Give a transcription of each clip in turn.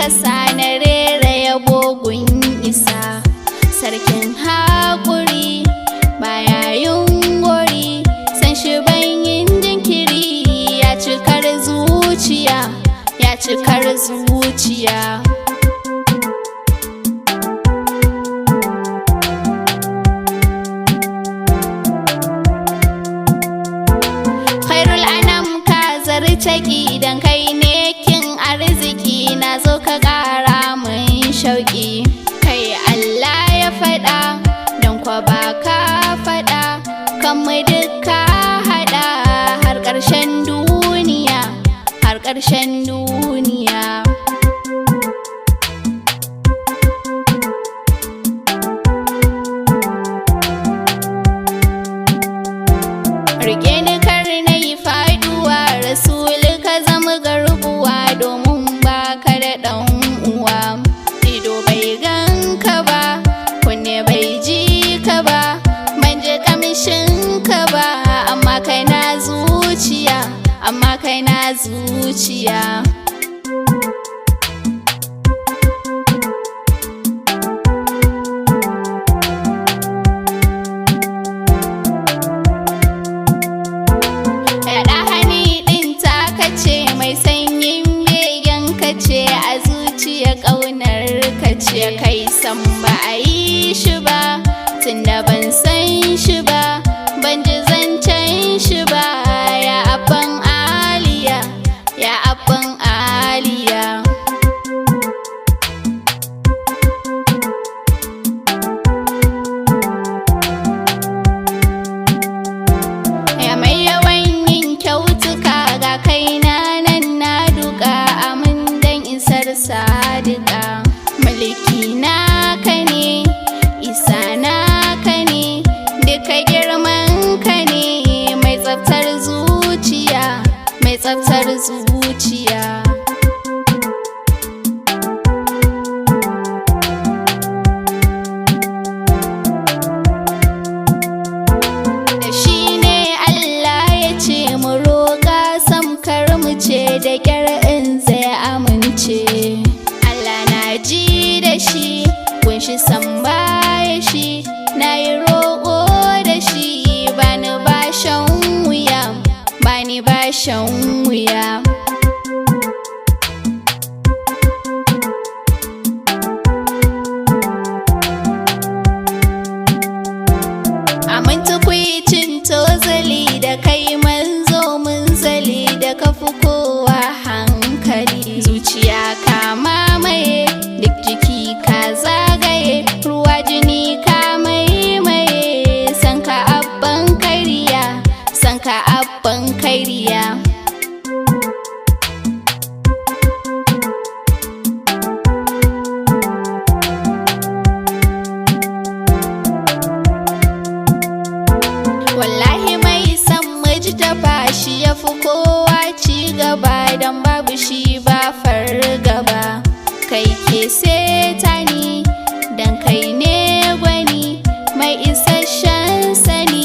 ka sa na rera yabo gun isa. Sarkin haƙuri baya yunguri, san shi ban yin jinkiri, ya cikar zuciya, ya cikar zuciya. Khairul anam ka zartaki idan kai ne kin arziki, na zo ka ƙara mun shauƙi. Kai Allah ya faɗa don kwa ba ka faɗa, kan mu duka haɗa har ƙarshen duniya, har ƙarshen duniya. Rike ni kar na yi faduwa, Rasul ka zama garbuwa, domin ba ka da ɗan uwa. Ido bai gan ka ba, kunne bai ji ka ba, ban ji kamshin ka ba, amma kai na zuciya, amma kai na zuciya. Mai sanyin begen ka ce, a zuciya ƙaunar ka ce. Kai san ba a yi shi ba, tunda ban san shi ba, ban ji zancen shi ba, ya abban aliya, ya abban aliya. Ya mai yawan yin kyautuka, ga kaina sadiqa. Mulki naka ne, isa naka ne, duka girman ka ne, mai tsaftar zuciya, mai tsaftar zuciya. Da shi ne Allah ya ce mu roƙa, samkar mu ce da ƙyar in zai amince. Allah na ji da shi, kunshi san baya shi, na yi roƙo da shi, bani ba shan wuya, bani ba shan wuya. Amin tukwicin tozali da kai manzo munzali, da kafi kowa hankali. Zuciya ka mamaye, duk jiki ka zagaye, ruwa jini ka maimaye, san ka abban kariya, san ka abban kariya. Wallahi mai san mujtaba, shi ya fi kowa ci gaba, don babu shi ba fargaba. Kai ke seta ni, dan kai ne gwani, mai isasshen sani,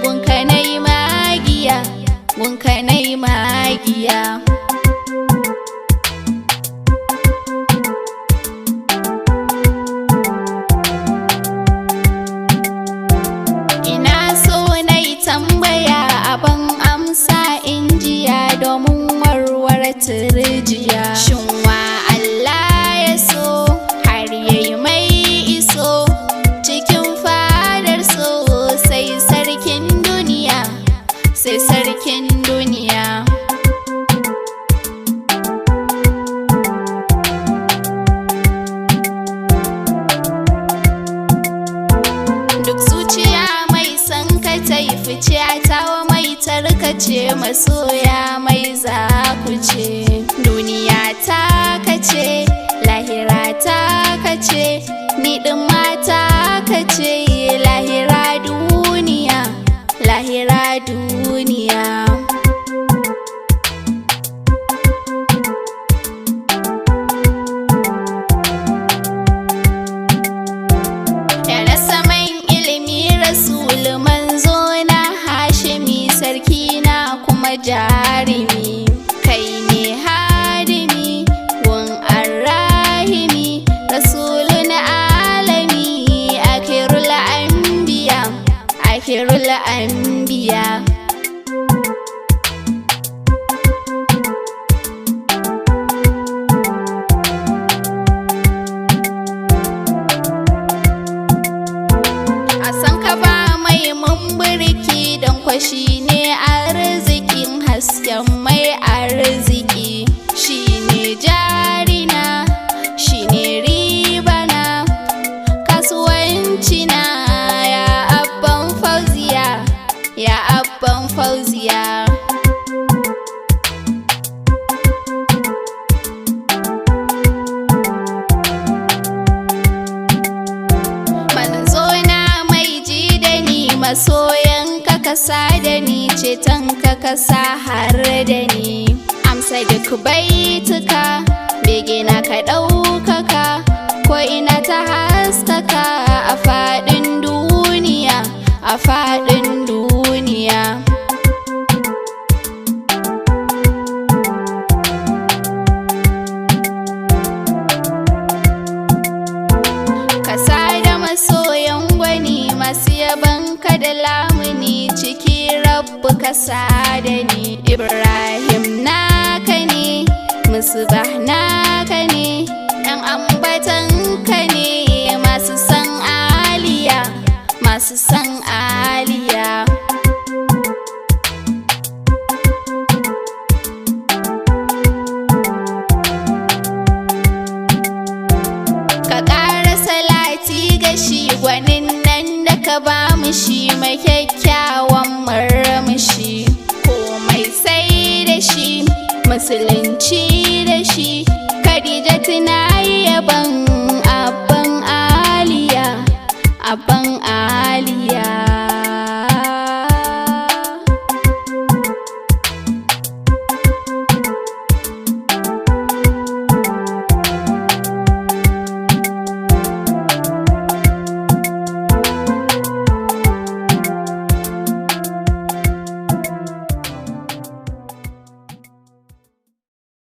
gunka nai magiya, gunka nai magiya. Ina so nai tambaya, abin amsa injiya, domin warware turjiya. Shin wa Allah ya so, har yayi mai iso, cikin fadar so, sai sarkin duniya, sai sarkin duniya. Duk zuciya mai san ka ta yi fice, a tawa mai tarkace, masoya mai zakuce. Duniya ta kace, lahira ta kace, ni ɗin mata kace, lahira duniya, lahira duniya. jarumi, kai ne hadimi gun arra anbiya. A san ka ba mai mumburki don kwashi ne arzikin hasken mai arziki. Shi ne jarina, shi ne ribana, kasuwanci na ya abban fauziya, ya abban fauziya. Manzo na mai ji da ni, masoyan ka kasa da ni, ceton ka kasa har da ni. Amsa duk baituka, bege na ka ɗaukaka, ko ina ta haskaka a faɗin duniya, a faɗin duniya. Kasa da masoyan gwani masu yaban ka da lamuni, ciki rabbu kasa da ni. Ibrahim naka ne, Musbah naka ne, ɗan ambatan ka ne, masu san aliya, masu san aliya. Ka ƙara salati ga shi gwanin nan da ka ba mu shi, mai kyakkyawan murmushi. Komai sai da shi, musulunci da shi, Khadija tana yaban abban aliya, abban